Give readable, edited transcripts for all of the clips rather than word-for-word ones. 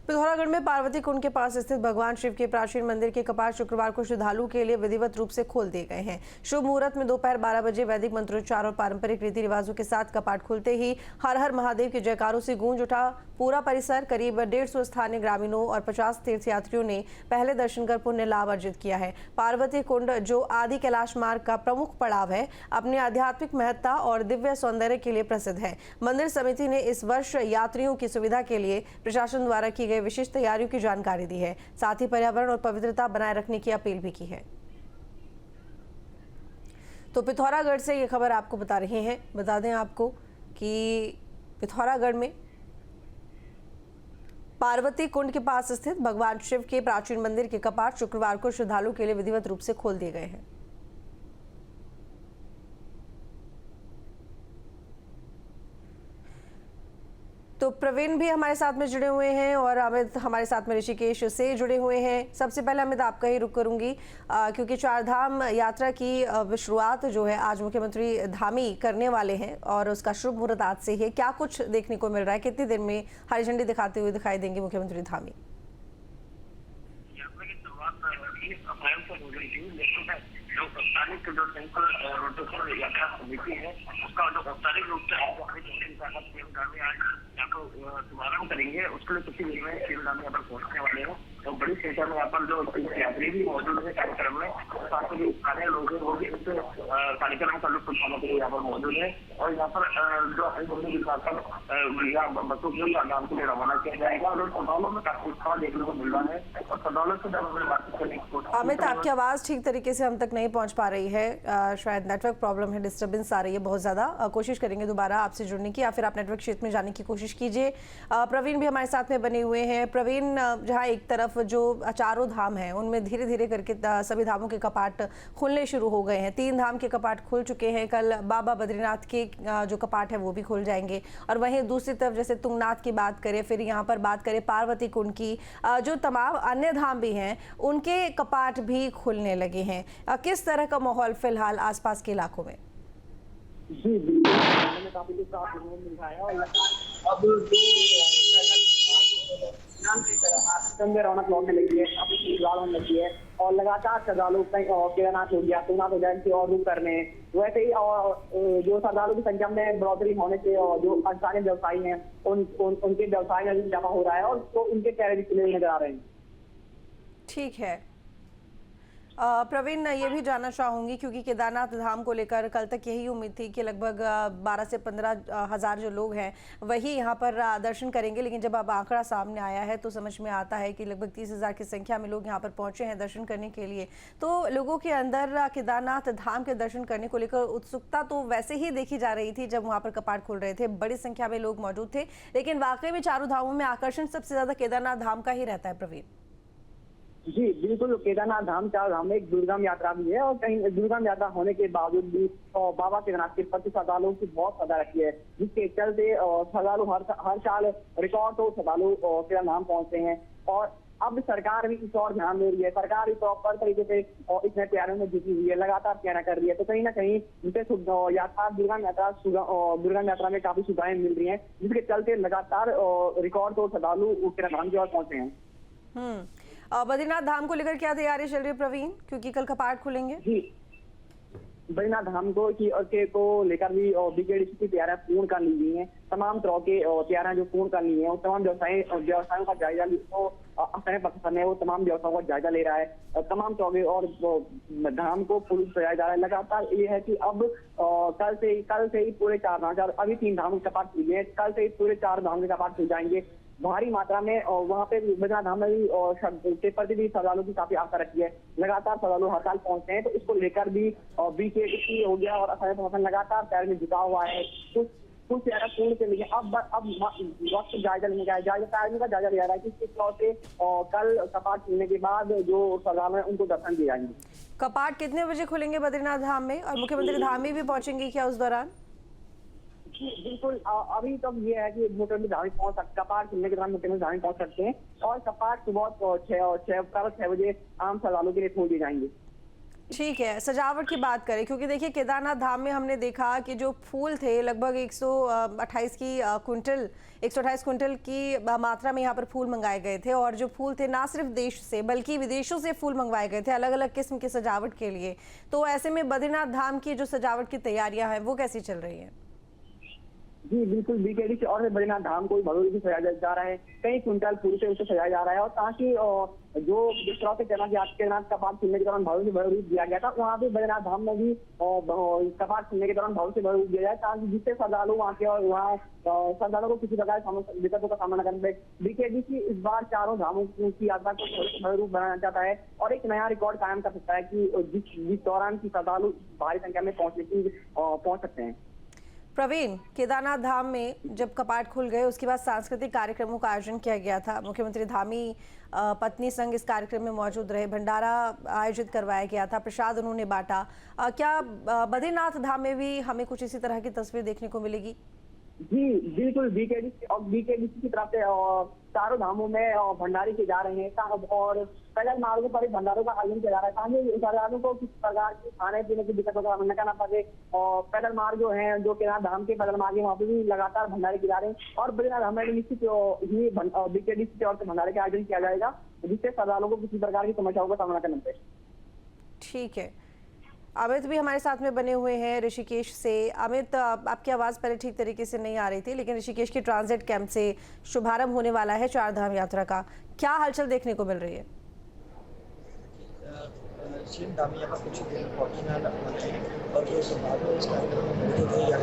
पिथौरागढ़ में पार्वती कुंड के पास स्थित भगवान शिव के प्राचीन मंदिर के कपाट शुक्रवार को श्रद्धालुओं के लिए विधिवत रूप से खोल दिए गए हैं। शुभ मुहूर्त में दोपहर 12 बजे वैदिक मंत्रोच्चार और पारंपरिक रीति रिवाजों के साथ कपाट खुलते ही हर हर महादेव के जयकारों से गूंज उठा। पूरा परिसर करीब 150 स्थानीय ग्रामीणों और 50 तीर्थयात्रियों ने पहले दर्शन कर पुण्य लाभ अर्जित किया है। पार्वती कुंड, जो आदि कैलाश मार्ग का प्रमुख पड़ाव है, अपनी आध्यात्मिक महत्ता और दिव्य सौंदर्य के लिए प्रसिद्ध है। मंदिर समिति ने इस वर्ष यात्रियों की सुविधा के लिए प्रशासन द्वारा की गई विशेष तैयारियों की जानकारी दी है। साथ ही पर्यावरण और पवित्रता बनाए रखने की अपील भी की है। तो पिथौरागढ़ से ये खबर आपको बता रहे हैं। बता दें आपको कि पिथौरागढ़ में पार्वती कुंड के पास स्थित भगवान शिव के प्राचीन मंदिर के कपाट शुक्रवार को श्रद्धालुओं के लिए विधिवत रूप से खोल दिए गए हैं। तो प्रवीण भी हमारे साथ में जुड़े हुए हैं और अमित हमारे साथ में ऋषिकेश से जुड़े हुए हैं। सबसे पहले अमित आपका ही रुक करूंगी क्योंकि चारधाम यात्रा की शुरुआत जो है आज मुख्यमंत्री धामी करने वाले हैं और उसका शुभ मुहूर्त आज से है। क्या कुछ देखने को मिल रहा है? कितनी देर में हरी झंडी दिखाते हुए दिखाई देंगे मुख्यमंत्री धामी? यात्रा की शुरुआत अप्रैल से हो गई थी, लेकिन जो औपचारिक जो टेम्पल रोटेशन यात्रा समिति है उसका जो औपचारिक रूप से आज शुभारंभ करेंगे, उसके लिए कुछ ही देर में शिवधाम यहाँ पर पहुंचने वाले हैं। तो बड़ी संख्या में यहाँ पर जो यात्री भी मौजूद है कार्यक्रम में, साथ ही स्थानीय लोग हैं वो भी इस कार्यक्रम का लुत्फ उठाने के लिए यहाँ पर मौजूद है। और यहाँ पर जो बसों के नाम के लिए रवाना किया जाएगा और सदौलों में काफी उत्साह देखने को मिल रहा है। और सदौलों से जब हमें बातचीत करने की कोशिश, अमित आपकी आवाज ठीक तरीके से हम तक नहीं पहुंच पा रही है, शायद नेटवर्क प्रॉब्लम है, डिस्टर्बेंस आ रही है बहुत ज्यादा। कोशिश करेंगे दोबारा आपसे जुड़ने की या फिर आप नेटवर्क क्षेत्र में जाने की कोशिश कीजिए। प्रवीण भी हमारे साथ में बने हुए हैं। प्रवीण, जहां एक तरफ जो चारों धाम हैं उनमें धीरे धीरे करके सभी धामों के कपाट खुलने शुरू हो गए हैं। 3 धाम के कपाट खुल चुके हैं। कल बाबा बद्रीनाथ के जो कपाट है वो भी खुल जाएंगे और वहीं दूसरी तरफ जैसे तुंगनाथ की बात करें, फिर यहाँ पर बात करें पार्वती कुंड की, जो तमाम अन्य धाम भी हैं उनके कपाट भी खुलने लगे हैं। किस तरह का माहौल फिलहाल आसपास के इलाकों में? जी बिल्कुल, काफी मिल रहा है और अब जो रौनक लौटने लगी है, काफी होने लगी है और लगातार श्रद्धालु केदारनाथ हो गया, तुंगनाथ हो गया और रुक करने वैसे ही और जो श्रद्धालु की संख्या में बढ़ोतरी होने से और जो स्थानीय व्यवसायी हैं उनके व्यवसाय में भी इजाफा हो रहा है और तो उनके चेहरे भी खिले नजर आ रहे हैं। ठीक है प्रवीण, ये भी जानना चाहूंगी क्योंकि केदारनाथ धाम को लेकर कल तक यही उम्मीद थी कि लगभग 12 से 15 हज़ार जो लोग हैं वही यहाँ पर दर्शन करेंगे, लेकिन जब अब आंकड़ा सामने आया है तो समझ में आता है कि लगभग 30,000 की संख्या में लोग यहाँ पर पहुंचे हैं दर्शन करने के लिए। तो लोगों के अंदर केदारनाथ धाम के दर्शन करने को लेकर उत्सुकता तो वैसे ही देखी जा रही थी जब वहाँ पर कपाट खुल रहे थे, बड़ी संख्या में लोग मौजूद थे, लेकिन वाकई में चारों धामों में आकर्षण सबसे ज्यादा केदारनाथ धाम का ही रहता है। प्रवीण जी बिल्कुल, केदारनाथ धाम चार धाम में एक दुर्गम यात्रा भी है और कहीं दुर्गम यात्रा होने के बावजूद भी बाबा केदारनाथ के प्रति श्रद्धालुओं की बहुत श्रद्धा रखी है, जिसके चलते श्रद्धालु हर साल रिकॉर्ड तो श्रद्धालु केदारनाथ पहुंचते हैं। और अब सरकार भी इस और ध्यान दे रही है, सरकार भी प्रॉपर तरीके से इसमें तैयारियों में जुटी हुई है, लगातार तैयारी कर रही है। तो कहीं ना कहीं यात्रा दुर्गम यात्रा में काफी सुविधाएं मिल रही है, जिसके चलते लगातार रिकॉर्ड तो श्रद्धालु केदारनाथ की ओर पहुंचे हैं। बद्रीनाथ धाम को लेकर क्या तैयारी चल रही है प्रवीण, क्योंकि कल कपाट खुलेंगे? जी बद्रीनाथ धाम को लेकर भी बीकेडीसी की तैयारियां पूर्ण कर ली गई हैं। तमाम तरह के तैयारियां जो पूर्ण कर ली हैं और तमाम व्यवसायों का जायजा प्रशासन है वो तमाम व्यवसायों का जायजा ले रहा है। तमाम तरह और धाम को पुलिस सजाया जा रहा है। लगातार ये है कि अब कल से ही पूरे 4 धाम, अभी 3 धाम के कपाट खुले हैं, कल से ही पूरे 4 धाम के कपाट खुल जाएंगे। भारी मात्रा में वहाँ पे बद्रीनाथ धाम में भी के प्रति भी श्रद्धालुओं की काफी आस्था रखी है। लगातार श्रद्धालु हर साल पहुंचते हैं, तो इसको लेकर भी बीकेडीसी हो गया और स्थानीय प्रशासन लगातार तैयारी में जुटा हुआ है। कुछ तैयारी पूर्ण से लेकिन अब वक्त जायजा लेने का जायजा लिया रहा है कि किस तरह से कल कपाट खुलने के बाद जो श्रद्धालु हैं उनको दर्शन दिए जाएंगे। कपाट कितने बजे खुलेंगे बद्रीनाथ धाम में और मुख्यमंत्री धामी भी पहुंचेंगे क्या उस दौरान? बिल्कुल, अभी तक ये है कि मुख्यमंत्री धामी पहुंच सकते, कपाट खुलने के दौरान मुख्यमंत्री धामी पहुंच सकते हैं और कपाट सुबह 6 बजे आम श्रद्धालुओं के लिए खोल दिए जाएंगे। ठीक है, सजावट की बात करें, क्योंकि देखिए केदारनाथ धाम में हमने देखा कि जो फूल थे लगभग 128 क्विंटल की मात्रा में यहाँ पर फूल मंगाए गए थे, और जो फूल थे ना सिर्फ देश से बल्कि विदेशों से फूल मंगवाए गए थे अलग अलग किस्म की सजावट के लिए। तो ऐसे में बद्रीनाथ धाम की जो सजावट की तैयारियां हैं वो कैसी चल रही हैं? जी बिल्कुल, बीकेडी और बद्रीनाथ धाम को भव्य रूप से सजाया जा रहा है। कई क्विंटल फूल से उसे सजाया जा रहा है, और ताकि जो जिस तरह से केदारनाथ कपाट खुलने के दौरान भव्य से भव्य रूप दिया गया था, वहाँ पे बद्रीनाथ धाम में भी कपाट खुलने के दौरान भव्य से भव्य रूप दिया जाए, ताकि जिससे श्रद्धालु वहाँ के और वहाँ श्रद्धालुओं को किसी प्रकार की दिक्कतों का सामना करना पड़े। बीकेडी इस बार चारों धामों की यात्रा को भव्य रूप बनाना चाहता है और एक नया रिकॉर्ड कायम कर सकता है कि जिस दौरान की श्रद्धालु भारी संख्या में पहुंच सकते हैं। प्रवीण, केदारनाथ धाम में जब कपाट खुल गए उसके बाद सांस्कृतिक कार्यक्रमों का आयोजन किया गया था। मुख्यमंत्री धामी पत्नी संग इस कार्यक्रम में मौजूद रहे, भंडारा आयोजित करवाया गया था, प्रसाद उन्होंने बांटा। क्या बद्रीनाथ धाम में भी हमें कुछ इसी तरह की तस्वीर देखने को मिलेगी? जी बिल्कुल, बीकेडीसी की तरफ से चारों धामों में भंडारे किए जा रहे हैं, और पैदल मार्गों पर भंडारों का आयोजन किया जा रहा है, ताकि श्रद्धालुओं को किसी प्रकार की खाने पीने की दिक्कतों का सामना करना पड़े। और पैदल मार्ग जो है, जो केदारनाथ धाम के पैदल मार्ग है, वहाँ पे भी लगातार भंडारे किए जा रहे हैं, और बद्रीनाथ धाम में निश्चित ही बीकेडीसी की ओर से भंडारे का आयोजन किया जाएगा, जिससे श्रद्धालुओं को किसी प्रकार की समस्याओं का सामना करना पड़े। ठीक है, अमित भी हमारे साथ में बने हुए हैं ऋषिकेश से। अमित, आपकी आवाज़ पहले ठीक तरीके से नहीं आ रही थी, लेकिन ऋषिकेश के ट्रांजिट कैंप से शुभारंभ होने वाला है चार धाम यात्रा का, क्या हलचल देखने को मिल रही है? धाम यहाँ कुछ दिन पहुँचने वाले हैं, और जो समारोह इस कार्यक्रम में मौजूद है यहाँ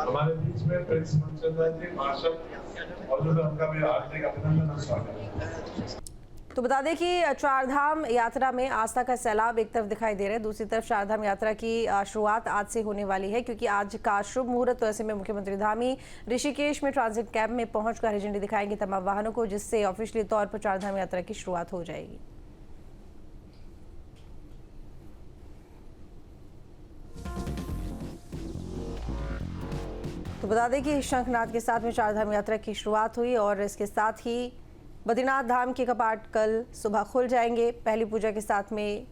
हमारे बीच में प्रिंस मनचंद्र जी मार्शल मौजूद है, उनका भी हार्दिक अभिनंदन और स्वागत। तो बता दें कि चारधाम यात्रा में आस्था का सैलाब एक तरफ दिखाई दे रहा है, दूसरी तरफ चारधाम यात्रा की शुरुआत आज से होने वाली है, क्योंकि आज का शुभ मुहूर्त। तो ऐसे में मुख्यमंत्री धामी ऋषिकेश में ट्रांजिट कैंप में पहुंचकर हरी झंडी दिखाएंगे तमाम वाहनों को, जिससे ऑफिशियली तौर पर चारधाम यात्रा की शुरुआत हो जाएगी। तो बता दें कि शंखनाद के साथ में चारधाम यात्रा की शुरुआत हुई, और इसके साथ ही बद्रीनाथ धाम के कपाट कल सुबह खुल जाएंगे। पहली पूजा के साथ में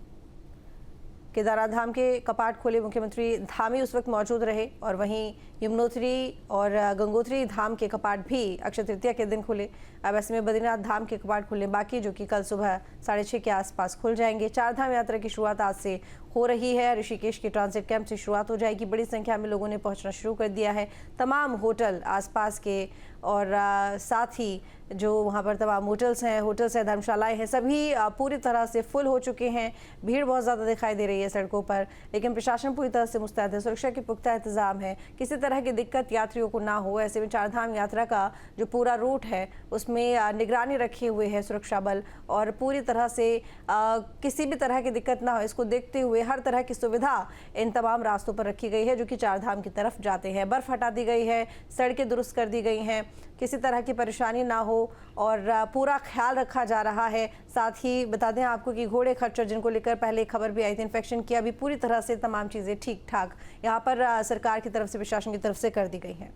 केदारनाथ धाम के कपाट खोले, मुख्यमंत्री धामी उस वक्त मौजूद रहे, और वहीं यमुनोत्री और गंगोत्री धाम के कपाट भी अक्षय तृतीया के दिन खुले। अब ऐसे में बद्रीनाथ धाम के कपाट खुलने बाकी, जो कि कल सुबह 6:30 के आसपास खुल जाएंगे। चारधाम यात्रा की शुरुआत आज से हो रही है, ऋषिकेश के ट्रांजिट कैंप से शुरुआत हो जाएगी। बड़ी संख्या में लोगों ने पहुंचना शुरू कर दिया है। तमाम होटल आसपास के और साथ ही जो वहां पर तमाम होटल्स हैं, धर्मशालाएं हैं, सभी पूरी तरह से फुल हो चुके हैं। भीड़ बहुत ज़्यादा दिखाई दे रही है सड़कों पर, लेकिन प्रशासन पूरी तरह से मुस्तैद है, सुरक्षा के पुख्ता इंतजाम है, किसी तरह की दिक्कत यात्रियों को ना हो। ऐसे में चारधाम यात्रा का जो पूरा रूट है उसमें निगरानी रखे हुए है सुरक्षा बल, और पूरी तरह से किसी भी तरह की दिक्कत ना हो, इसको देखते हुए हर तरह की सुविधा इन तमाम रास्तों पर रखी गई है जो कि चारधाम की तरफ जाते हैं। बर्फ हटा दी गई है, सड़कें दुरुस्त कर दी गई हैं, किसी तरह की परेशानी ना हो, और पूरा ख्याल रखा जा रहा है। साथ ही बता दें आपको कि घोड़े खच्चर, जिनको लेकर पहले खबर भी आई थी इन्फेक्शन की, अभी पूरी तरह से तमाम चीज़ें ठीक ठाक यहाँ पर सरकार की तरफ से, प्रशासन की तरफ से कर दी गई हैं।